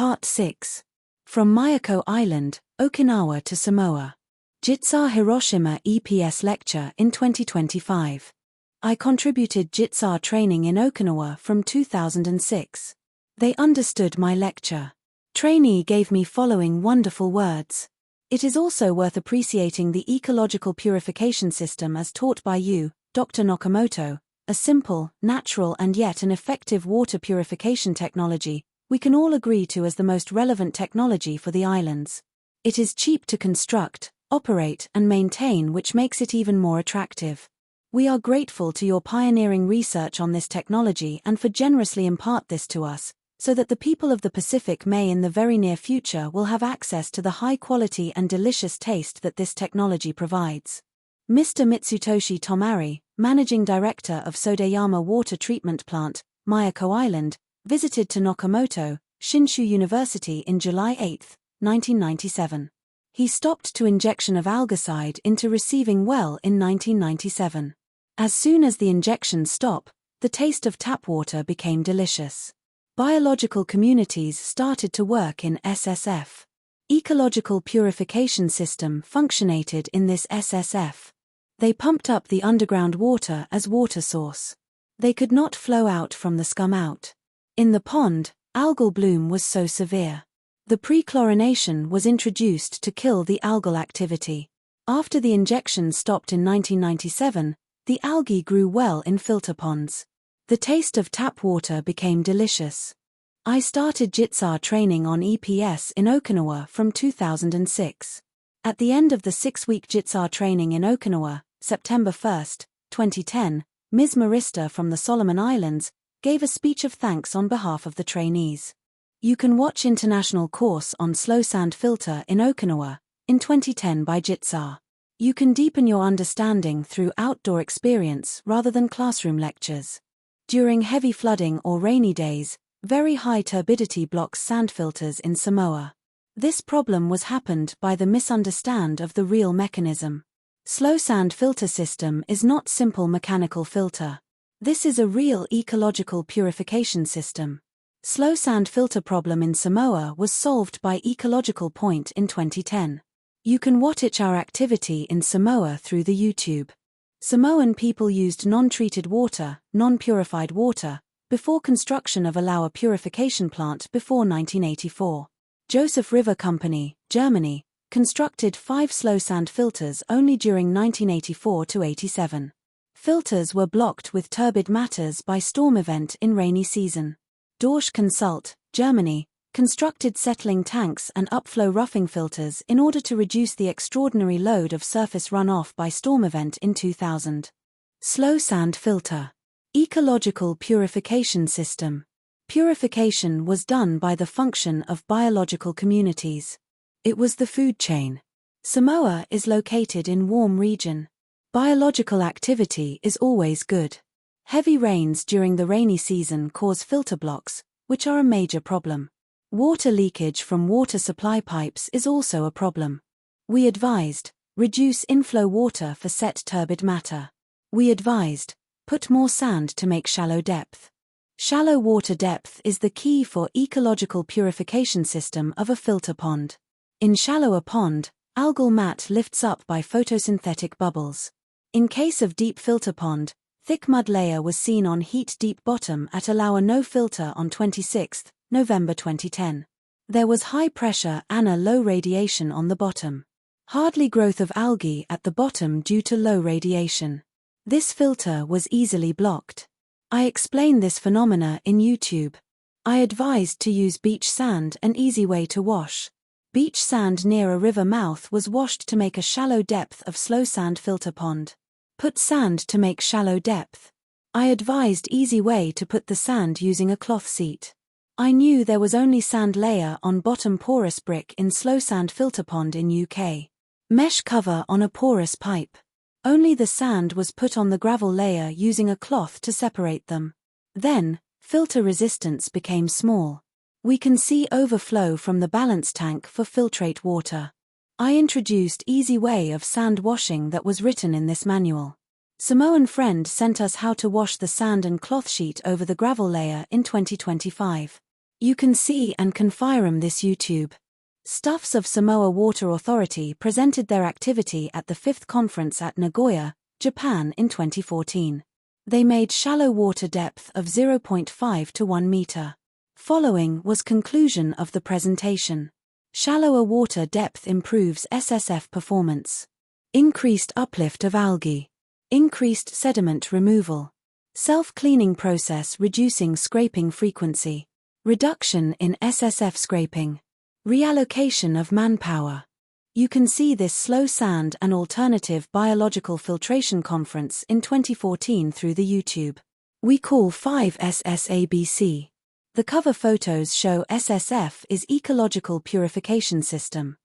Part 6. From Miyako Island, Okinawa to Samoa. JICA Hiroshima EPS Lecture in 2025. I contributed JICA training in Okinawa from 2006. They understood my lecture. Trainee gave me following wonderful words. It is also worth appreciating the ecological purification system as taught by you, Dr. Nakamoto, a simple, natural and yet an effective water purification technology we can all agree to as the most relevant technology for the islands. It is cheap to construct, operate and maintain, which makes it even more attractive. We are grateful to your pioneering research on this technology and for generously impart this to us, so that the people of the Pacific may in the very near future will have access to the high quality and delicious taste that this technology provides. Mr. Mitsutoshi Tomari, Managing Director of Sodeyama Water Treatment Plant, Miyako Island, visited to Nakamoto, Shinshu University in July 8, 1997. He stopped to injection of algicide into receiving well in 1997. As soon as the injections stop, the taste of tap water became delicious. Biological communities started to work in SSF. Ecological purification system functionated in this SSF. They pumped up the underground water as water source. They could not flow out from the scum out. In the pond, algal bloom was so severe. The pre-chlorination was introduced to kill the algal activity. After the injection stopped in 1997, the algae grew well in filter ponds. The taste of tap water became delicious. I started JICA training on EPS in Okinawa from 2006. At the end of the 6-week JICA training in Okinawa, September 1, 2010, Ms. Marista from the Solomon Islands gave a speech of thanks on behalf of the trainees. You can watch international course on slow sand filter in Okinawa, in 2010 by JICA. You can deepen your understanding through outdoor experience rather than classroom lectures. During heavy flooding or rainy days, very high turbidity blocks sand filters in Samoa. This problem was happened by the misunderstand of the real mechanism. Slow sand filter system is not simple mechanical filter. This is a real ecological purification system. Slow sand filter problem in Samoa was solved by Ecological Point in 2010. You can watch our activity in Samoa through the YouTube. Samoan people used non-treated water, non-purified water, before construction of a Lauer purification plant before 1984. Joseph River Company, Germany, constructed 5 slow sand filters only during 1984 to 87. Filters were blocked with turbid matters by storm event in rainy season. Dorsch Consult, Germany, constructed settling tanks and upflow roughing filters in order to reduce the extraordinary load of surface runoff by storm event in 2000. Slow sand filter. Ecological purification system. Purification was done by the function of biological communities. It was the food chain. Samoa is located in warm region. Biological activity is always good. Heavy rains during the rainy season cause filter blocks, which are a major problem. Water leakage from water supply pipes is also a problem. We advised, reduce inflow water for set turbid matter. We advised, put more sand to make shallow depth. Shallow water depth is the key for ecological purification system of a filter pond. In shallower pond, algal mat lifts up by photosynthetic bubbles. In case of deep filter pond, thick mud layer was seen on heat deep bottom at a Lauer no filter on 26 November 2010. There was high pressure and a low radiation on the bottom. Hardly growth of algae at the bottom due to low radiation. This filter was easily blocked. I explain this phenomena in YouTube. I advised to use beach sand, an easy way to wash. Beach sand near a river mouth was washed to make a shallow depth of slow sand filter pond. Put sand to make shallow depth. I advised easy way to put the sand using a cloth seat. I knew there was only sand layer on bottom porous brick in slow sand filter pond in UK. Mesh cover on a porous pipe. Only the sand was put on the gravel layer using a cloth to separate them. Then, filter resistance became small. We can see overflow from the balance tank for filtrate water. I introduced easy way of sand washing that was written in this manual. Samoan friend sent us how to wash the sand and cloth sheet over the gravel layer in 2025. You can see and confirm this YouTube. Staffs of Samoa Water Authority presented their activity at the 5th conference at Nagoya, Japan in 2014. They made shallow water depth of 0.5 to 1 meter. Following was conclusion of the presentation. Shallower water depth improves SSF performance. Increased uplift of algae. Increased sediment removal. Self-cleaning process reducing scraping frequency. Reduction in SSF scraping. Reallocation of manpower. You can see this slow sand and alternative biological filtration conference in 2014 through the YouTube. We call 5SSABC. The cover photos show SSF is ecological purification system.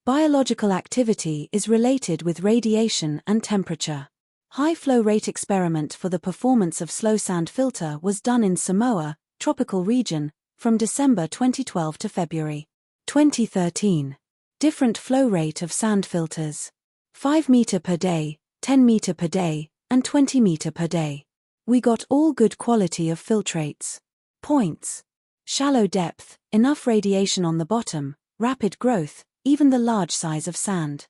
Biological activity is related with radiation and temperature. High flow rate experiment for the performance of slow sand filter was done in Samoa, tropical region, from December 2012 to February 2013. Different flow rate of sand filters. 5 meter per day, 10 meter per day, and 20 meter per day. We got all good quality of filtrates. Points. Shallow depth, enough radiation on the bottom, rapid growth, even the large size of sand.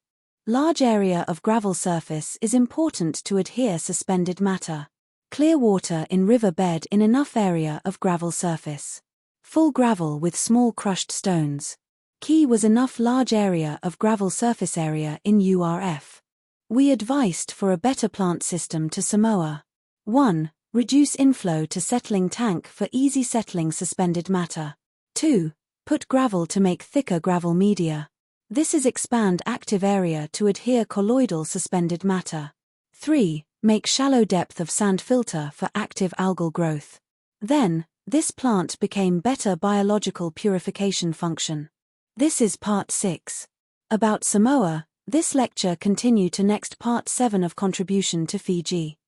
Large area of gravel surface is important to adhere suspended matter. Clear water in river bed in enough area of gravel surface. Full gravel with small crushed stones. Key was enough large area of gravel surface area in URF. We advised for a better plant system to Samoa. 1. Reduce inflow to settling tank for easy settling suspended matter. 2. Put gravel to make thicker gravel media. This is expand active area to adhere colloidal suspended matter. 3. Make shallow depth of sand filter for active algal growth. Then, this plant became better biological purification function. This is part 6. About Samoa, this lecture continue to next part 7 of contribution to Fiji.